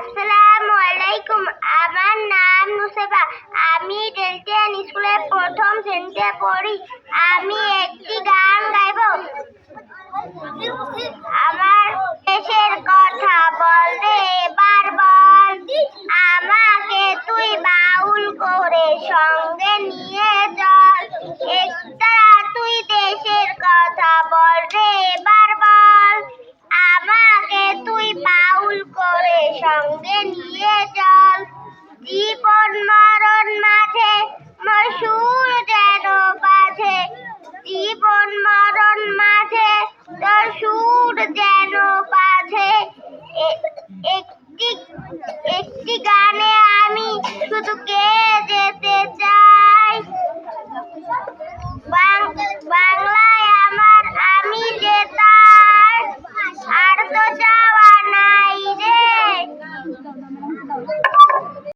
আসসালামু আলাইকুম। আমার নাম নুসেবা। আমি ডেল্টিয়ান স্কুলে প্রথম শ্রেণীতে পড়ি। আমি একটি গান গাইব। আমার দেশের কথা বল রে এবার বল, আমাকে তুই বাউল করে সঙ্গে নিয়ে চল। একতারা তুই দেশের কথা বল রে এবার বল, আমাকে তুই বাউল করে সঙ্গে নিয়ে চল। জীবন মরণ মাঝে মোর সুর যেন বাজে, জীবন মরণ মাঝে তোর সুর যেন বাজে। একটি গানে আমি শুধু গেয়ে যেতে চাই, বাংলায় আমার আমি যে তার, আর তো চাওয়া নাই রে।